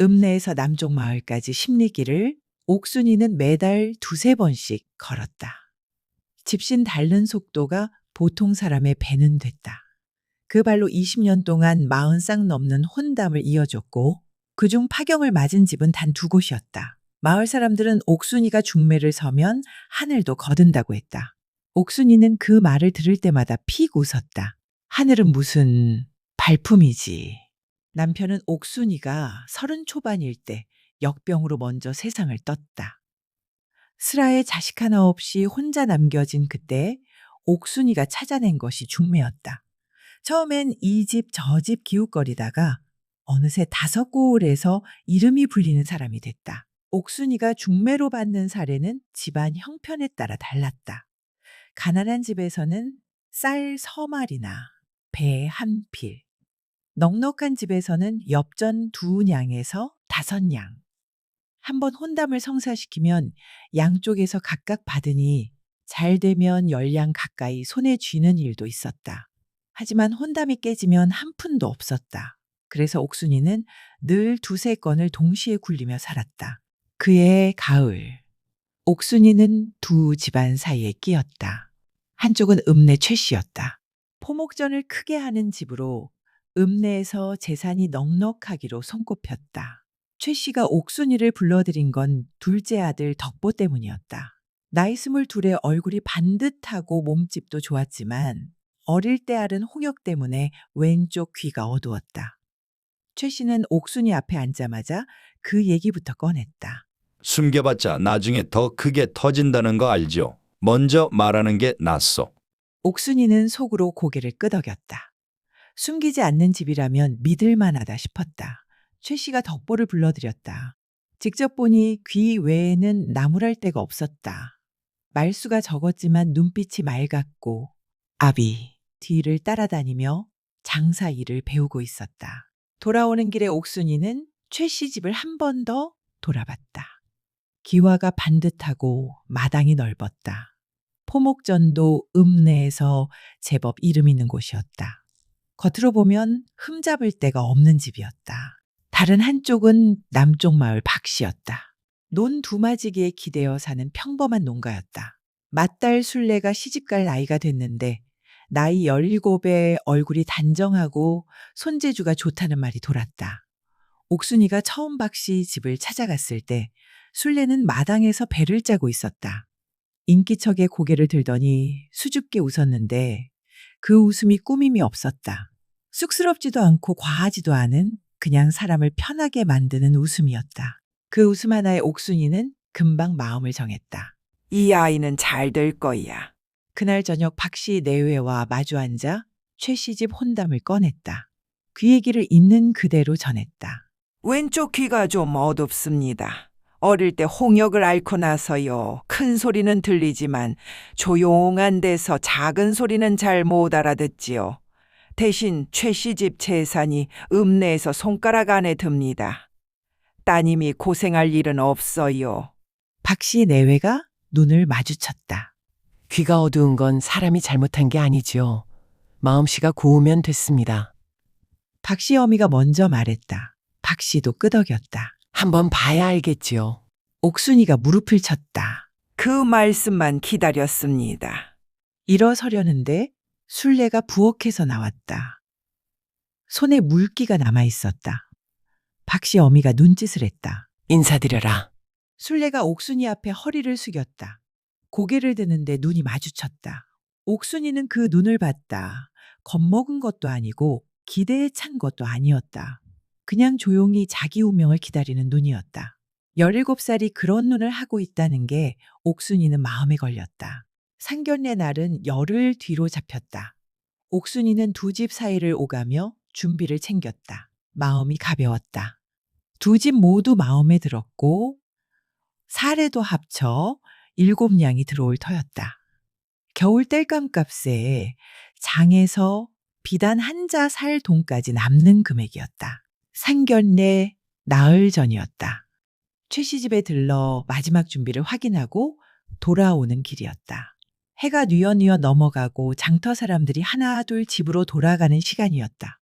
읍내에서 남쪽 마을까지 십리길을 옥순이는 매달 두세 번씩 걸었다. 집신 닳는 속도가 보통 사람의 배는 됐다. 그 발로 20년 동안 40쌍 넘는 혼담을 이어줬고 그중 파경을 맞은 집은 단 두 곳이었다. 마을 사람들은 옥순이가 중매를 서면 하늘도 거둔다고 했다. 옥순이는 그 말을 들을 때마다 픽 웃었다. 하늘은 무슨 발품이지. 남편은 옥순이가 30 초반일 때 역병으로 먼저 세상을 떴다. 슬하에 자식 하나 없이 혼자 남겨진 그때 옥순이가 찾아낸 것이 중매였다. 처음엔 이 집 저 집 기웃거리다가 어느새 5골에서 이름이 불리는 사람이 됐다. 옥순이가 중매로 받는 사례는 집안 형편에 따라 달랐다. 가난한 집에서는 쌀 서말이나 배 한 필, 넉넉한 집에서는 엽전 2냥에서 5냥. 한번 혼담을 성사시키면 양쪽에서 각각 받으니 잘 되면 10냥 가까이 손에 쥐는 일도 있었다. 하지만 혼담이 깨지면 한 푼도 없었다. 그래서 옥순이는 늘 두세 건을 동시에 굴리며 살았다. 그해 가을, 옥순이는 두 집안 사이에 끼었다. 한쪽은 읍내 최 씨였다. 포목전을 크게 하는 집으로 읍내에서 재산이 넉넉하기로 손꼽혔다. 최 씨가 옥순이를 불러들인 건 둘째 아들 덕보 때문이었다. 나이 22에 얼굴이 반듯하고 몸집도 좋았지만 어릴 때 앓은 홍역 때문에 왼쪽 귀가 어두웠다. 최 씨는 옥순이 앞에 앉자마자 그 얘기부터 꺼냈다. 숨겨봤자 나중에 더 크게 터진다는 거 알죠? 먼저 말하는 게 낫소. 옥순이는 속으로 고개를 끄덕였다. 숨기지 않는 집이라면 믿을만하다 싶었다. 최 씨가 덕보를 불러들였다. 직접 보니 귀 외에는 나무랄 데가 없었다. 말수가 적었지만 눈빛이 맑았고 아비 뒤를 따라다니며 장사 일을 배우고 있었다. 돌아오는 길에 옥순이는 최 씨 집을 한 번 더 돌아봤다. 기와가 반듯하고 마당이 넓었다. 포목전도 읍내에서 제법 이름 있는 곳이었다. 겉으로 보면 흠잡을 데가 없는 집이었다. 다른 한쪽은 남쪽 마을 박씨였다. 논 두마지기에 기대어 사는 평범한 농가였다. 맏딸 순례가 시집갈 나이가 됐는데 나이 17에 얼굴이 단정하고 손재주가 좋다는 말이 돌았다. 옥순이가 처음 박씨 집을 찾아갔을 때 순례는 마당에서 배를 짜고 있었다. 인기척에 고개를 들더니 수줍게 웃었는데 그 웃음이 꾸밈이 없었다. 쑥스럽지도 않고 과하지도 않은 그냥 사람을 편하게 만드는 웃음이었다. 그 웃음 하나에 옥순이는 금방 마음을 정했다. 이 아이는 잘 될 거야. 그날 저녁 박씨 내외와 마주 앉아 최 씨 집 혼담을 꺼냈다. 그 얘기를 있는 그대로 전했다. 왼쪽 귀가 좀 어둡습니다. 어릴 때 홍역을 앓고 나서요. 큰 소리는 들리지만 조용한 데서 작은 소리는 잘 못 알아듣지요. 대신 최 씨 집 재산이 읍내에서 손가락 안에 듭니다. 따님이 고생할 일은 없어요. 박 씨 내외가 눈을 마주쳤다. 귀가 어두운 건 사람이 잘못한 게 아니지요. 마음씨가 고우면 됐습니다. 박 씨 어미가 먼저 말했다. 박 씨도 끄덕였다. 한번 봐야 알겠지요. 옥순이가 무릎을 쳤다. 그 말씀만 기다렸습니다. 일어서려는데 순례가 부엌에서 나왔다. 손에 물기가 남아 있었다. 박씨 어미가 눈짓을 했다. 인사드려라. 순례가 옥순이 앞에 허리를 숙였다. 고개를 드는데 눈이 마주쳤다. 옥순이는 그 눈을 봤다. 겁먹은 것도 아니고 기대에 찬 것도 아니었다. 그냥 조용히 자기 운명을 기다리는 눈이었다. 17살이 그런 눈을 하고 있다는 게 옥순이는 마음에 걸렸다. 상견례 날은 열흘 뒤로 잡혔다. 옥순이는 두 집 사이를 오가며 준비를 챙겼다. 마음이 가벼웠다. 두 집 모두 마음에 들었고 사례도 합쳐 7냥이 들어올 터였다. 겨울 땔감값에 장에서 비단 한자 살 돈까지 남는 금액이었다. 상견례 나흘 전이었다. 최 씨 집에 들러 마지막 준비를 확인하고 돌아오는 길이었다. 해가 뉘어뉘어 넘어가고 장터 사람들이 하나 둘 집으로 돌아가는 시간이었다.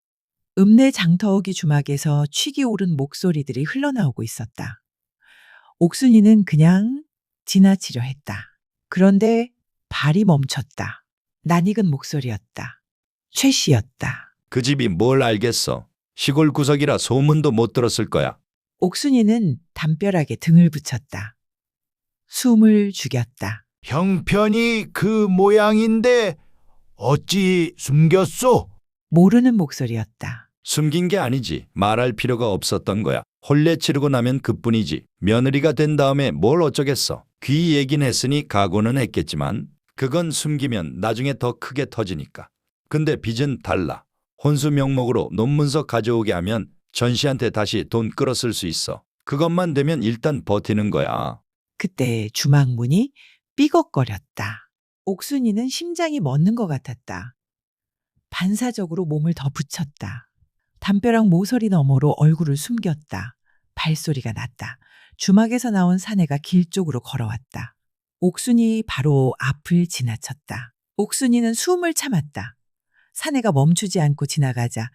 읍내 장터기 주막에서 취기 오른 목소리들이 흘러나오고 있었다. 옥순이는 그냥 지나치려 했다. 그런데 발이 멈췄다. 낯익은 목소리였다. 최 씨였다. 그 집이 뭘 알겠어. 시골 구석이라 소문도 못 들었을 거야. 옥순이는 담벼락에 등을 붙였다. 숨을 죽였다. 형편이 그 모양인데 어찌 숨겼소? 모르는 목소리였다. 숨긴 게 아니지. 말할 필요가 없었던 거야. 혼례 치르고 나면 그뿐이지. 며느리가 된 다음에 뭘 어쩌겠어. 귀 얘긴 했으니 각오는 했겠지만 그건 숨기면 나중에 더 크게 터지니까. 근데 빚은 달라. 혼수 명목으로 논문서 가져오게 하면 전 씨한테 다시 돈 끌어 쓸 수 있어. 그것만 되면 일단 버티는 거야. 그때 주막 문이 삐걱거렸다. 옥순이는 심장이 멎는 것 같았다. 반사적으로 몸을 더 붙였다. 담벼락 모서리 너머로 얼굴을 숨겼다. 발소리가 났다. 주막에서 나온 사내가 길 쪽으로 걸어왔다. 옥순이 바로 앞을 지나쳤다. 옥순이는 숨을 참았다. 사내가 멈추지 않고 지나가자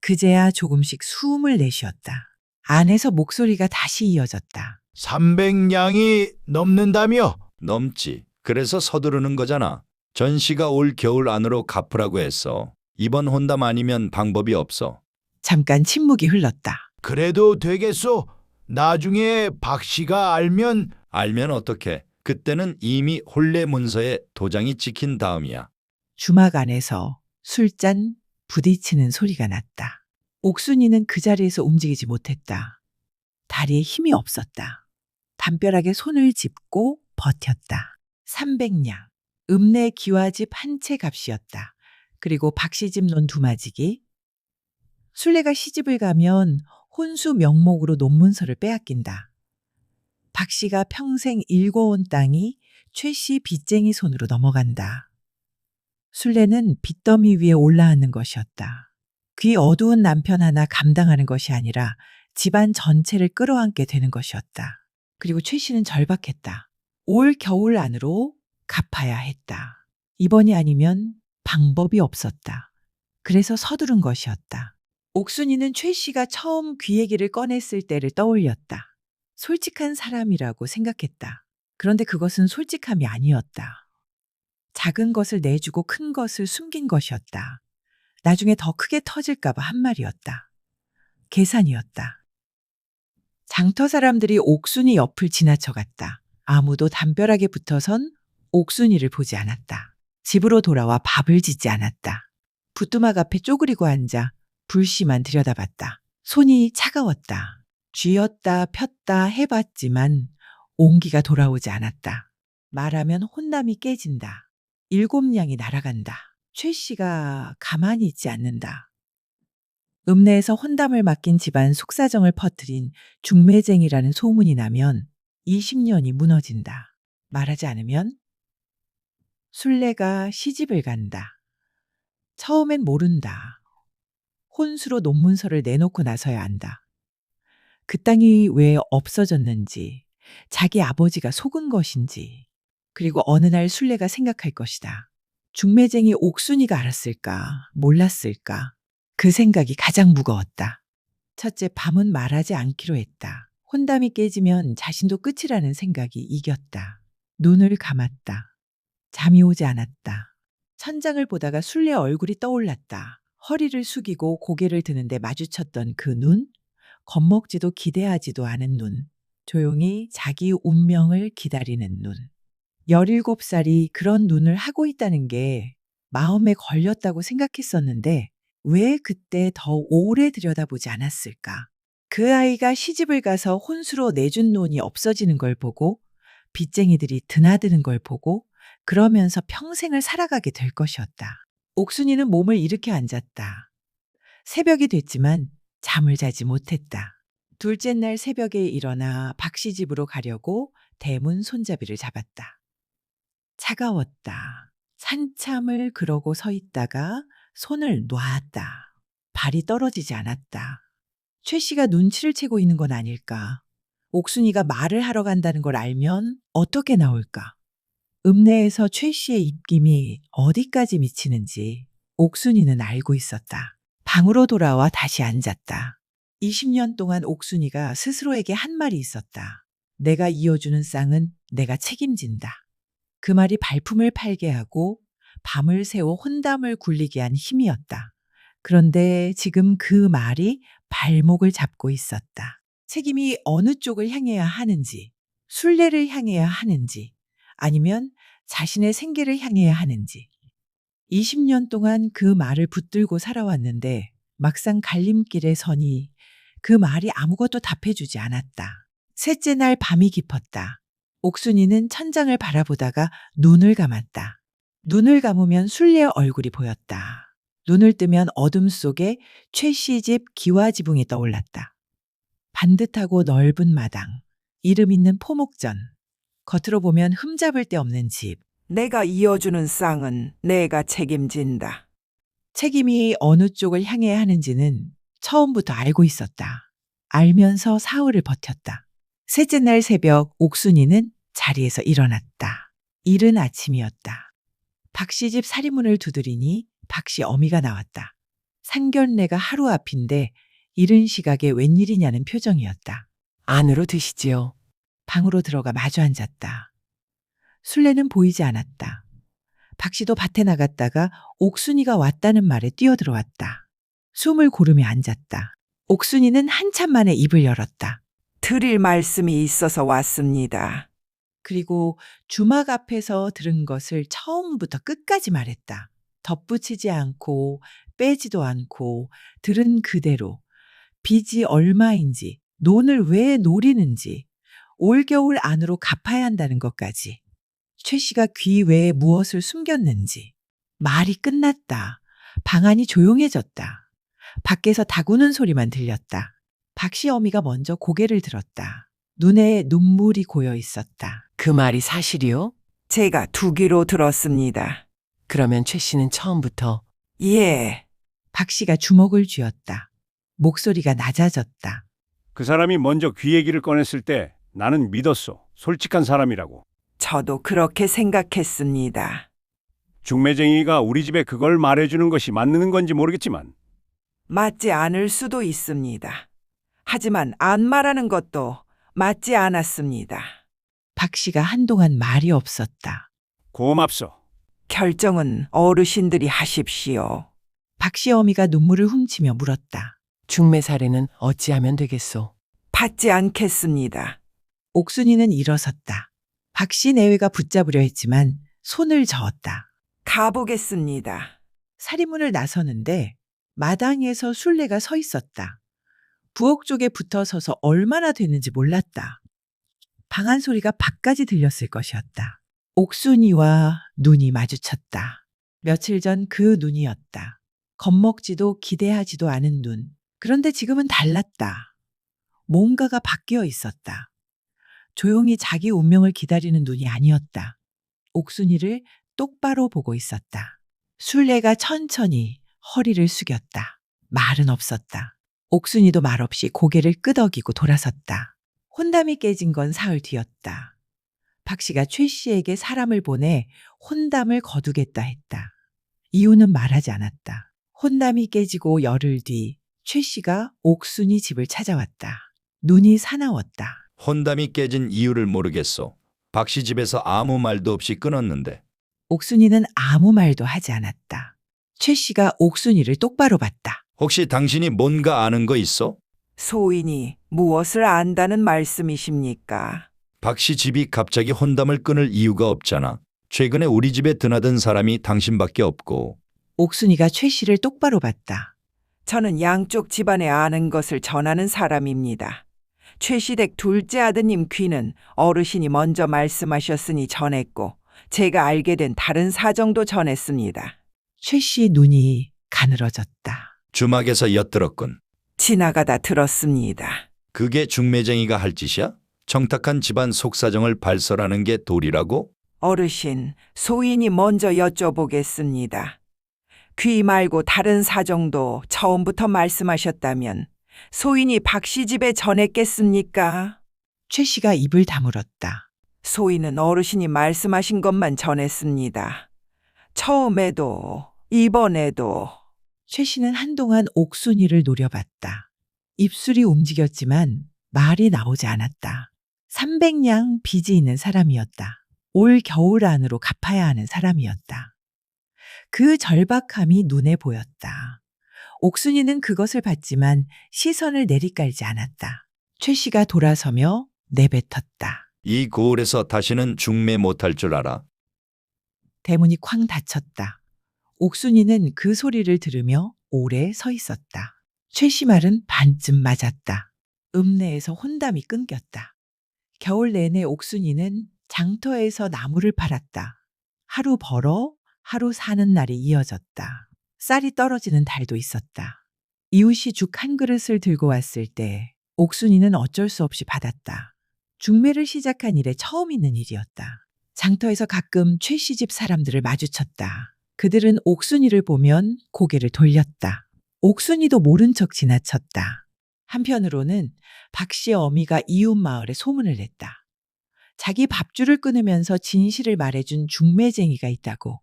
그제야 조금씩 숨을 내쉬었다. 안에서 목소리가 다시 이어졌다. 300냥이 넘는다며? 넘지. 그래서 서두르는 거잖아. 전 씨가 올 겨울 안으로 갚으라고 했어. 이번 혼담 아니면 방법이 없어. 잠깐 침묵이 흘렀다. 그래도 되겠소? 나중에 박 씨가 알면 알면 어떡해. 그때는 이미 혼례 문서에 도장이 찍힌 다음이야. 주막 안에서 술잔 부딪히는 소리가 났다. 옥순이는 그 자리에서 움직이지 못했다. 다리에 힘이 없었다. 담벼락에 손을 짚고 버텼다. 300냥. 읍내 기와집 한 채 값이었다. 그리고 박씨집 논 두마지기. 순례가 시집을 가면 혼수 명목으로 논문서를 빼앗긴다. 박씨가 평생 일궈온 땅이 최씨 빚쟁이 손으로 넘어간다. 순례는 빚더미 위에 올라앉는 것이었다. 귀 어두운 남편 하나 감당하는 것이 아니라 집안 전체를 끌어안게 되는 것이었다. 그리고 최 씨는 절박했다. 올 겨울 안으로 갚아야 했다. 이번이 아니면 방법이 없었다. 그래서 서두른 것이었다. 옥순이는 최 씨가 처음 귀 얘기를 꺼냈을 때를 떠올렸다. 솔직한 사람이라고 생각했다. 그런데 그것은 솔직함이 아니었다. 작은 것을 내주고 큰 것을 숨긴 것이었다. 나중에 더 크게 터질까봐 한 말이었다. 계산이었다. 장터 사람들이 옥순이 옆을 지나쳐갔다. 아무도 담벼락에 붙어선 옥순이를 보지 않았다. 집으로 돌아와 밥을 짓지 않았다. 부뚜막 앞에 쪼그리고 앉아 불씨만 들여다봤다. 손이 차가웠다. 쥐었다 폈다 해봤지만 온기가 돌아오지 않았다. 말하면 혼남이 깨진다. 7냥이 날아간다. 최 씨가 가만히 있지 않는다. 읍내에서 혼담을 맡긴 집안 속사정을 퍼뜨린 중매쟁이라는 소문이 나면 20년이 무너진다. 말하지 않으면 순례가 시집을 간다. 처음엔 모른다. 혼수로 논문서를 내놓고 나서야 안다. 그 땅이 왜 없어졌는지, 자기 아버지가 속은 것인지, 그리고 어느 날 순례가 생각할 것이다. 중매쟁이 옥순이가 알았을까, 몰랐을까. 그 생각이 가장 무거웠다. 첫째, 밤은 말하지 않기로 했다. 혼담이 깨지면 자신도 끝이라는 생각이 이겼다. 눈을 감았다. 잠이 오지 않았다. 천장을 보다가 순례 얼굴이 떠올랐다. 허리를 숙이고 고개를 드는데 마주쳤던 그 눈, 겁먹지도 기대하지도 않은 눈, 조용히 자기 운명을 기다리는 눈. 17살이 그런 눈을 하고 있다는 게 마음에 걸렸다고 생각했었는데 왜 그때 더 오래 들여다보지 않았을까? 그 아이가 시집을 가서 혼수로 내준 논이 없어지는 걸 보고 빚쟁이들이 드나드는 걸 보고 그러면서 평생을 살아가게 될 것이었다. 옥순이는 몸을 일으켜 앉았다. 새벽이 됐지만 잠을 자지 못했다. 둘째 날 새벽에 일어나 박씨 집으로 가려고 대문 손잡이를 잡았다. 차가웠다. 한참을 그러고 서 있다가 손을 놨다. 발이 떨어지지 않았다. 최 씨가 눈치를 채고 있는 건 아닐까? 옥순이가 말을 하러 간다는 걸 알면 어떻게 나올까? 읍내에서 최 씨의 입김이 어디까지 미치는지 옥순이는 알고 있었다. 방으로 돌아와 다시 앉았다. 20년 동안 옥순이가 스스로에게 한 말이 있었다. 내가 이어주는 쌍은 내가 책임진다. 그 말이 발품을 팔게 하고 밤을 새워 혼담을 굴리게 한 힘이었다. 그런데 지금 그 말이 발목을 잡고 있었다. 책임이 어느 쪽을 향해야 하는지, 순례를 향해야 하는지, 아니면 자신의 생계를 향해야 하는지. 20년 동안 그 말을 붙들고 살아왔는데 막상 갈림길에 서니 그 말이 아무것도 답해주지 않았다. 셋째 날 밤이 깊었다. 옥순이는 천장을 바라보다가 눈을 감았다. 눈을 감으면 순례의 얼굴이 보였다. 눈을 뜨면 어둠 속에 최 씨 집 기와지붕이 떠올랐다. 반듯하고 넓은 마당, 이름 있는 포목전, 겉으로 보면 흠잡을 데 없는 집. 내가 이어주는 쌍은 내가 책임진다. 책임이 어느 쪽을 향해야 하는지는 처음부터 알고 있었다. 알면서 사흘을 버텼다. 셋째 날 새벽 옥순이는 자리에서 일어났다. 이른 아침이었다. 박씨 집 사리문을 두드리니 박씨 어미가 나왔다. 상견례가 하루 앞인데 이른 시각에 웬일이냐는 표정이었다. 안으로 드시지요. 방으로 들어가 마주 앉았다. 순례는 보이지 않았다. 박씨도 밭에 나갔다가 옥순이가 왔다는 말에 뛰어들어왔다. 숨을 고르며 앉았다. 옥순이는 한참 만에 입을 열었다. 드릴 말씀이 있어서 왔습니다. 그리고 주막 앞에서 들은 것을 처음부터 끝까지 말했다. 덧붙이지 않고 빼지도 않고 들은 그대로 빚이 얼마인지, 논을 왜 노리는지, 올겨울 안으로 갚아야 한다는 것까지, 최 씨가 귀 외에 무엇을 숨겼는지. 말이 끝났다. 방 안이 조용해졌다. 밖에서 다구는 소리만 들렸다. 박씨 어미가 먼저 고개를 들었다. 눈에 눈물이 고여 있었다. 그 말이 사실이요? 제가 두기로 들었습니다. 그러면 최 씨는 처음부터 예, 박씨가 주먹을 쥐었다. 목소리가 낮아졌다. 그 사람이 먼저 귀 얘기를 꺼냈을 때 나는 믿었어. 솔직한 사람이라고. 저도 그렇게 생각했습니다. 중매쟁이가 우리 집에 그걸 말해주는 것이 맞는 건지 모르겠지만 맞지 않을 수도 있습니다. 하지만 안 말하는 것도 맞지 않았습니다. 박씨가 한동안 말이 없었다. 고맙소. 결정은 어르신들이 하십시오. 박씨 어미가 눈물을 훔치며 물었다. 중매 사례는 어찌하면 되겠소? 받지 않겠습니다. 옥순이는 일어섰다. 박씨 내외가 붙잡으려 했지만 손을 저었다. 가보겠습니다. 사리문을 나서는데 마당에서 순례가 서 있었다. 부엌 쪽에 붙어 서서 얼마나 됐는지 몰랐다. 방안 소리가 밖까지 들렸을 것이었다. 옥순이와 눈이 마주쳤다. 며칠 전 그 눈이었다. 겁먹지도 기대하지도 않은 눈. 그런데 지금은 달랐다. 뭔가가 바뀌어 있었다. 조용히 자기 운명을 기다리는 눈이 아니었다. 옥순이를 똑바로 보고 있었다. 순례가 천천히 허리를 숙였다. 말은 없었다. 옥순이도 말없이 고개를 끄덕이고 돌아섰다. 혼담이 깨진 건 사흘 뒤였다. 박씨가 최 씨에게 사람을 보내 혼담을 거두겠다 했다. 이유는 말하지 않았다. 혼담이 깨지고 열흘 뒤 최 씨가 옥순이 집을 찾아왔다. 눈이 사나웠다. 혼담이 깨진 이유를 모르겠소. 박씨 집에서 아무 말도 없이 끊었는데. 옥순이는 아무 말도 하지 않았다. 최 씨가 옥순이를 똑바로 봤다. 혹시 당신이 뭔가 아는 거 있어? 소인이 무엇을 안다는 말씀이십니까? 박씨 집이 갑자기 혼담을 끊을 이유가 없잖아. 최근에 우리 집에 드나든 사람이 당신밖에 없고. 옥순이가 최 씨를 똑바로 봤다. 저는 양쪽 집안에 아는 것을 전하는 사람입니다. 최시댁 둘째 아드님 귀는 어르신이 먼저 말씀하셨으니 전했고 제가 알게 된 다른 사정도 전했습니다. 최 씨 눈이 가늘어졌다. 주막에서 엿들었군. 지나가다 들었습니다. 그게 중매쟁이가 할 짓이야? 청탁한 집안 속사정을 발설하는 게 도리라고? 어르신, 소인이 먼저 여쭤보겠습니다. 귀 말고 다른 사정도 처음부터 말씀하셨다면 소인이 박씨 집에 전했겠습니까? 최 씨가 입을 다물었다. 소인은 어르신이 말씀하신 것만 전했습니다. 처음에도 이번에도 최 씨는 한동안 옥순이를 노려봤다. 입술이 움직였지만 말이 나오지 않았다. 300냥 빚이 있는 사람이었다. 올 겨울 안으로 갚아야 하는 사람이었다. 그 절박함이 눈에 보였다. 옥순이는 그것을 봤지만 시선을 내리깔지 않았다. 최 씨가 돌아서며 내뱉었다. 이 고을에서 다시는 중매 못할 줄 알아. 대문이 쾅 닫혔다. 옥순이는 그 소리를 들으며 오래 서 있었다. 최 씨 말은 반쯤 맞았다. 읍내에서 혼담이 끊겼다. 겨울 내내 옥순이는 장터에서 나무를 팔았다. 하루 벌어 하루 사는 날이 이어졌다. 쌀이 떨어지는 달도 있었다. 이웃이 죽 한 그릇을 들고 왔을 때 옥순이는 어쩔 수 없이 받았다. 중매를 시작한 이래 처음 있는 일이었다. 장터에서 가끔 최 씨 집 사람들을 마주쳤다. 그들은 옥순이를 보면 고개를 돌렸다. 옥순이도 모른 척 지나쳤다. 한편으로는 박 씨의 어미가 이웃 마을에 소문을 냈다. 자기 밥줄을 끊으면서 진실을 말해준 중매쟁이가 있다고.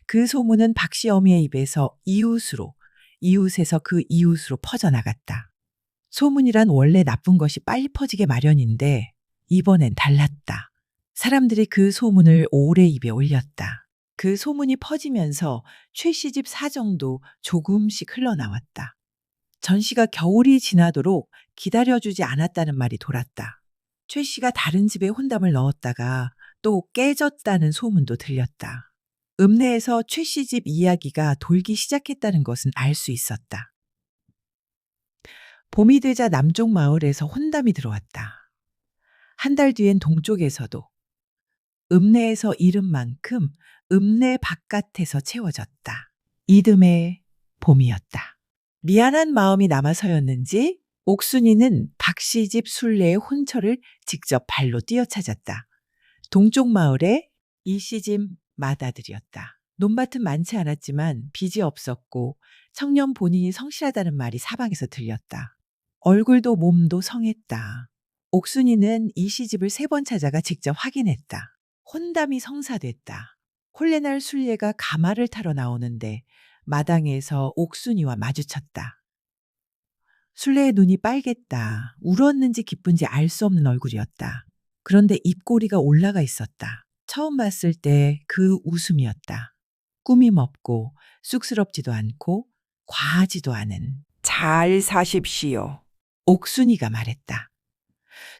그 소문은 박 씨 어미의 입에서 이웃으로, 이웃에서 그 이웃으로 퍼져나갔다. 소문이란 원래 나쁜 것이 빨리 퍼지게 마련인데 이번엔 달랐다. 사람들이 그 소문을 오래 입에 올렸다. 그 소문이 퍼지면서 최 씨 집 사정도 조금씩 흘러나왔다. 전 씨가 겨울이 지나도록 기다려주지 않았다는 말이 돌았다. 최 씨가 다른 집에 혼담을 넣었다가 또 깨졌다는 소문도 들렸다. 읍내에서 최 씨 집 이야기가 돌기 시작했다는 것은 알 수 있었다. 봄이 되자 남쪽 마을에서 혼담이 들어왔다. 한 달 뒤엔 동쪽에서도. 읍내에서 이른 만큼 읍내 바깥에서 채워졌다. 이듬해 봄이었다. 미안한 마음이 남아서였는지 옥순이는 박 씨 집 순례의 혼처를 직접 발로 뛰어찾았다. 동쪽 마을에 이 씨 집 맏아들이었다. 논밭은 많지 않았지만 빚이 없었고 청년 본인이 성실하다는 말이 사방에서 들렸다. 얼굴도 몸도 성했다. 옥순이는 이 씨 집을 3번 찾아가 직접 확인했다. 혼담이 성사됐다. 홀레날 순례가 가마를 타러 나오는데 마당에서 옥순이와 마주쳤다. 순례의 눈이 빨갰다. 울었는지 기쁜지 알 수 없는 얼굴이었다. 그런데 입꼬리가 올라가 있었다. 처음 봤을 때 그 웃음이었다. 꾸밈 없고 쑥스럽지도 않고 과하지도 않은. 잘 사십시오. 옥순이가 말했다.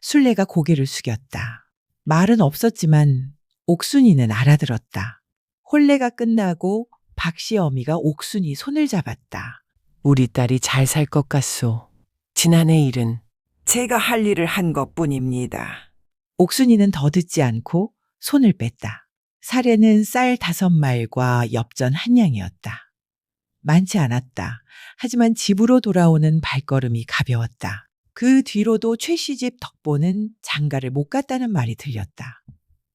순례가 고개를 숙였다. 말은 없었지만 옥순이는 알아들었다. 혼례가 끝나고 박 씨 어미가 옥순이 손을 잡았다. 우리 딸이 잘 살 것 같소. 지난해 일은 제가 할 일을 한 것뿐입니다. 옥순이는 더 듣지 않고 손을 뺐다. 사례는 쌀 5말과 엽전 1냥이었다. 많지 않았다. 하지만 집으로 돌아오는 발걸음이 가벼웠다. 그 뒤로도 최 씨 집 덕보는 장가를 못 갔다는 말이 들렸다.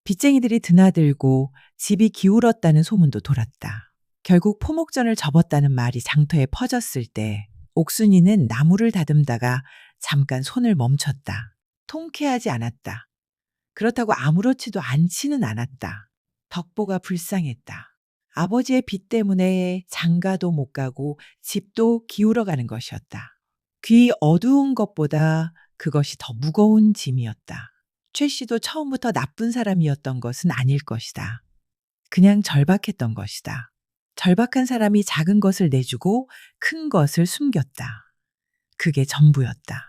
빚쟁이들이 드나들고 집이 기울었다는 소문도 돌았다. 결국 포목전을 접었다는 말이 장터에 퍼졌을 때 옥순이는 나무를 다듬다가 잠깐 손을 멈췄다. 통쾌하지 않았다. 그렇다고 아무렇지도 않지는 않았다. 덕보가 불쌍했다. 아버지의 빚 때문에 장가도 못 가고 집도 기울어가는 것이었다. 귀 어두운 것보다 그것이 더 무거운 짐이었다. 최 씨도 처음부터 나쁜 사람이었던 것은 아닐 것이다. 그냥 절박했던 것이다. 절박한 사람이 작은 것을 내주고 큰 것을 숨겼다. 그게 전부였다.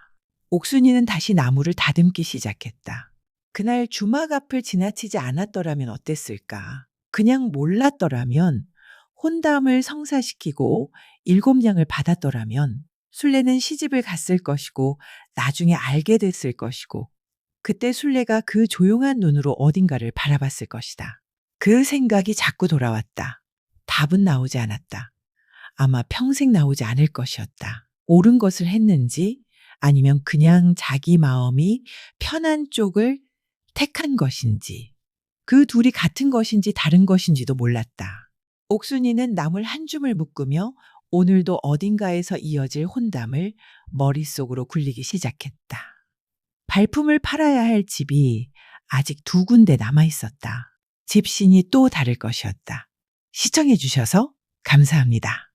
옥순이는 다시 나무를 다듬기 시작했다. 그날 주막 앞을 지나치지 않았더라면 어땠을까? 그냥 몰랐더라면, 혼담을 성사시키고 7냥을 받았더라면 순례는 시집을 갔을 것이고 나중에 알게 됐을 것이고 그때 순례가 그 조용한 눈으로 어딘가를 바라봤을 것이다. 그 생각이 자꾸 돌아왔다. 답은 나오지 않았다. 아마 평생 나오지 않을 것이었다. 옳은 것을 했는지 아니면 그냥 자기 마음이 편한 쪽을 택한 것인지 그 둘이 같은 것인지 다른 것인지도 몰랐다. 옥순이는 나물 한 줌을 묶으며 오늘도 어딘가에서 이어질 혼담을 머릿속으로 굴리기 시작했다. 발품을 팔아야 할 집이 아직 2군데 남아 있었다. 집신이 또 다를 것이었다. 시청해 주셔서 감사합니다.